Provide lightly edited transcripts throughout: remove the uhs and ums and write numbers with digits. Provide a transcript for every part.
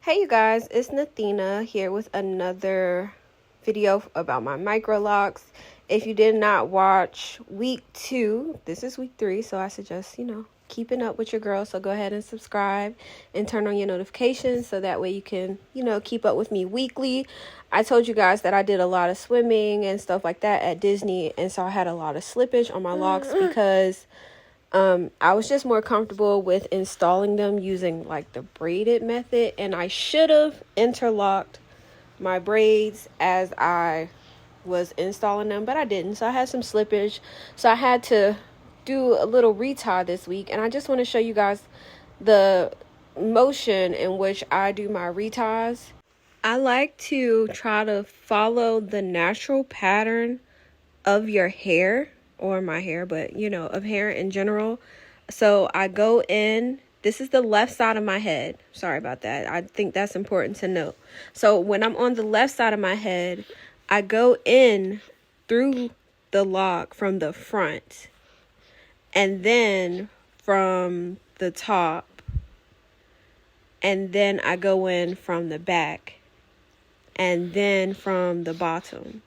Hey you guys, it's Nathina here with another video about my micro locks. If you did not watch week 2, this is week 3, so I suggest, keeping up with your girl. So go ahead and subscribe and turn on your notifications so that way you can, keep up with me weekly. I told you guys that I did a lot of swimming and stuff like that at Disney, and so I had a lot of slippage on my locks because I was just more comfortable with installing them using like the braided method, and I should have interlocked my braids as I was installing them, but I didn't. So I had some slippage, so I had to do a little retie this week, and I just want to show you guys the motion in which I do my reties. I like to try to follow the natural pattern of your hair, or my hair, but of hair in general. So I go in, this is the left side of my head, sorry about that, I think that's important to note. So when I'm on the left side of my head, I go in through the lock from the front, and then from the top, and then I go in from the back, and then from the bottom.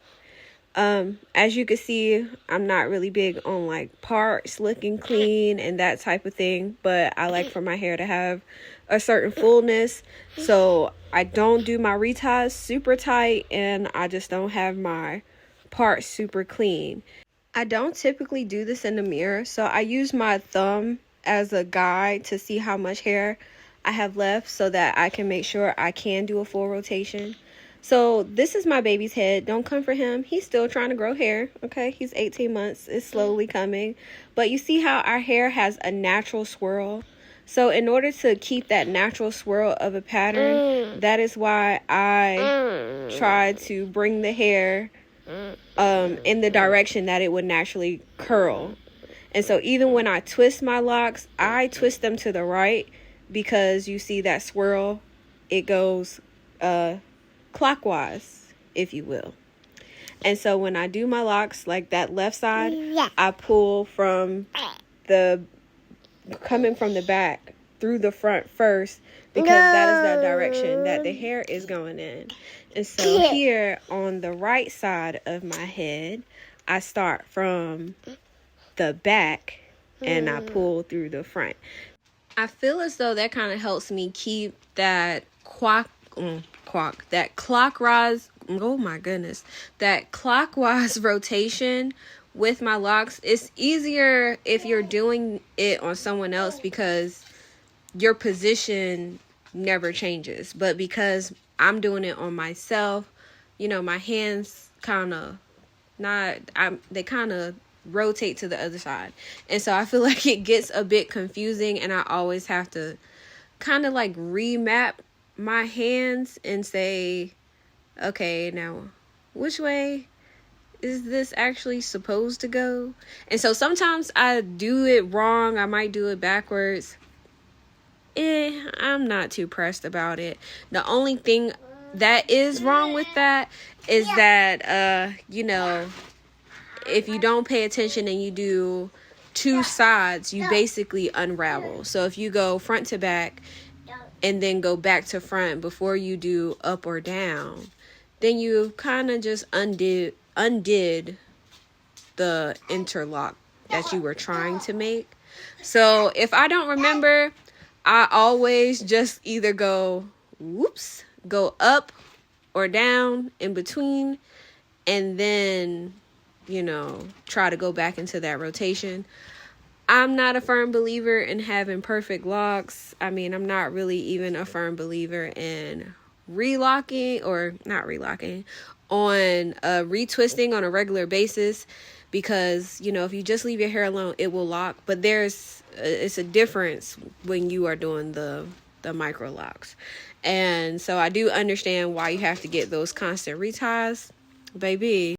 As you can see, I'm not really big on like parts looking clean and that type of thing, but I like for my hair to have a certain fullness. So I don't do my reties super tight, and I just don't have my parts super clean. I don't typically do this in the mirror, so I use my thumb as a guide to see how much hair I have left so that I can make sure I can do a full rotation. So this is my baby's head. Don't come for him. He's still trying to grow hair. Okay, he's 18 months. It's slowly coming. But you see how our hair has a natural swirl. So in order to keep that natural swirl of a pattern, that is why I try to bring the hair in the direction that it would naturally curl. And so even when I twist my locks, I twist them to the right, because you see that swirl, it goes clockwise, if you will. And so when I do my locks, like that left side, I pull from coming from the back through the front first, because that is that direction that the hair is going in. And so here on the right side of my head, I start from the back and I pull through the front. I feel as though that kind of helps me keep that that clockwise, oh my goodness, that clockwise rotation with my locks. It's easier if you're doing it on someone else because your position never changes. But because I'm doing it on myself, my hands they kind of rotate to the other side. And so I feel like it gets a bit confusing, and I always have to kind of like remap my hands and say, okay, now which way is this actually supposed to go? And so sometimes I do it wrong. I might do it backwards. I'm not too pressed about it. The only thing that is wrong with that is that if you don't pay attention and you do two sides, you basically unravel. So if you go front to back and then go back to front before you do up or down, then you kind of just undid the interlock that you were trying to make. So if I don't remember, I always just either go up or down in between, and then try to go back into that rotation. I'm not a firm believer in having perfect locks. I mean, I'm not really even a firm believer in relocking, or not relocking, on retwisting on a regular basis, because if you just leave your hair alone, it will lock. But it's a difference when you are doing the micro locks. And so I do understand why you have to get those constant reties, baby.